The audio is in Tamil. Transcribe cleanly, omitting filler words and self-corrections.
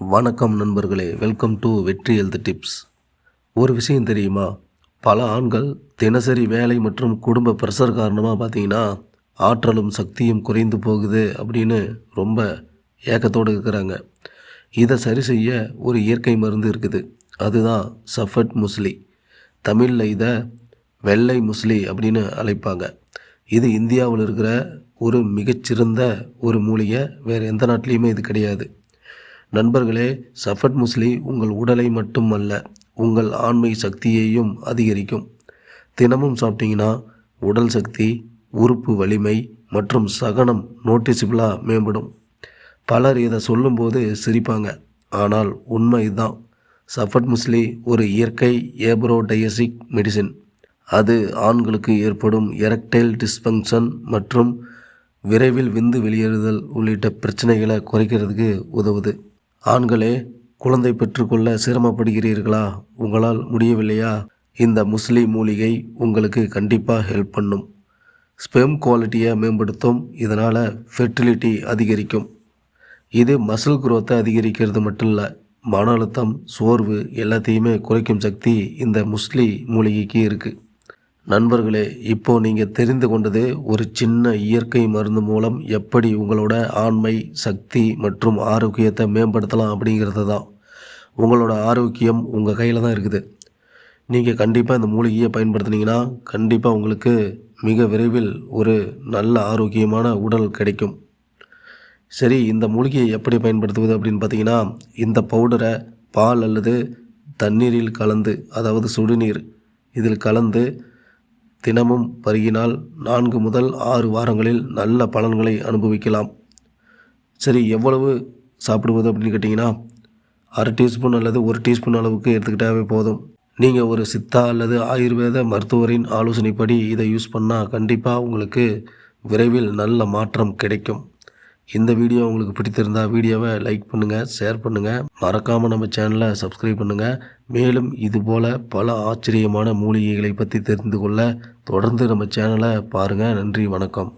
வணக்கம் நண்பர்களே, வெல்கம் டு வெற்றி ஹெல்த் டிப்ஸ். ஒரு விஷயம் தெரியுமா? பல ஆண்கள் தினசரி வேலை மற்றும் குடும்ப ப்ரெஷர் காரணமாக பார்த்தீங்கன்னா ஆற்றலும் சக்தியும் குறைந்து போகுது அப்படின்னு ரொம்ப ஏக்கத்தோடு இருக்கிறாங்க. இதை சரி செய்ய ஒரு இயற்கை மருந்து இருக்குது. அதுதான் சஃபட் முஸ்லி. தமிழில் இதை வெள்ளை முஸ்லி அப்படின்னு அழைப்பாங்க. இது இந்தியாவில் இருக்கிற ஒரு மிகச்சிறந்த ஒரு மூலிகை. வேறு எந்த நாட்டிலையுமே இது கிடையாது. நண்பர்களே, சஃபட் முஸ்லி உங்கள் உடலை மட்டுமல்ல, உங்கள் ஆண்மை சக்தியையும் அதிகரிக்கும். தினமும் சாப்பிட்டீங்கன்னா உடல் சக்தி, உறுப்பு வலிமை மற்றும் சகனம் நோட்டிசபிளாக மேம்படும். பலர் இதை சொல்லும்போது சிரிப்பாங்க, ஆனால் உண்மை இதுதான். சஃபட் முஸ்லி ஒரு இயற்கை ஏப்ரோடையசிக் மெடிசின். அது ஆண்களுக்கு ஏற்படும் எரெக்டைல் டிஸ்ஃபங்க்ஷன் மற்றும் விரைவில் விந்து வெளியேறுதல் உள்ளிட்ட பிரச்சனைகளை குறைக்கிறதுக்கு உதவுது. ஆண்களே, குழந்தை பெற்றுக்கொள்ள சிரமப்படுகிறீர்களா? உங்களால் முடியவில்லையா? இந்த முஸ்லி மூலிகை உங்களுக்கு கண்டிப்பாக ஹெல்ப் பண்ணும். ஸ்பெர்ம் குவாலிட்டியை மேம்படுத்தும். இதனால் ஃபெர்டிலிட்டி அதிகரிக்கும். இது மசில் குரோத்தை அதிகரிக்கிறது மட்டும் இல்லை, மன அழுத்தம், சோர்வு எல்லாத்தையுமே குறைக்கும் சக்தி இந்த முஸ்லி மூலிகைக்கு இருக்குது. நண்பர்களே, இப்போது நீங்கள் தெரிந்து கொண்டது ஒரு சின்ன இயற்கை மருந்து மூலம் எப்படி உங்களோட ஆண்மை சக்தி மற்றும் ஆரோக்கியத்தை மேம்படுத்தலாம் அப்படிங்கிறது தான். உங்களோட ஆரோக்கியம் உங்கள் கையில் தான் இருக்குது. நீங்கள் கண்டிப்பாக இந்த மூலிகையை பயன்படுத்தினீங்கன்னா கண்டிப்பாக உங்களுக்கு மிக விரைவில் ஒரு நல்ல ஆரோக்கியமான உடல் கிடைக்கும். சரி, இந்த மூலிகையை எப்படி பயன்படுத்துவது அப்படின்னு பார்த்தீங்கன்னா, இந்த பவுடரை பால் அல்லது தண்ணீரில் கலந்து, அதாவது சுடுநீர் இதில் கலந்து தினமும் பருகினால் 4 முதல் 6 வாரங்களில் நல்ல பலன்களை அனுபவிக்கலாம். சரி, எவ்வளவு சாப்பிடுவது அப்படின்னு கேட்டிங்கன்னா, அரை டீஸ்பூன் அல்லது 1 டீஸ்பூன் அளவுக்கு எடுத்துக்கிட்டாவே போதும். நீங்கள் ஒரு சித்தா அல்லது ஆயுர்வேத மருத்துவரின் ஆலோசனைப்படி இதை யூஸ் பண்ணால் கண்டிப்பாக உங்களுக்கு விரைவில் நல்ல மாற்றம் கிடைக்கும். இந்த வீடியோ உங்களுக்கு பிடித்திருந்தால் வீடியோவை லைக் பண்ணுங்கள், ஷேர் பண்ணுங்கள், மறக்காமல் நம்ம சேனலை சப்ஸ்கிரைப் பண்ணுங்கள். மேலும் இதுபோல் பல ஆச்சரியமான மூலிகைகளை பற்றி தெரிந்து கொள்ள தொடர்ந்து நம்ம சேனலை பாருங்கள். நன்றி, வணக்கம்.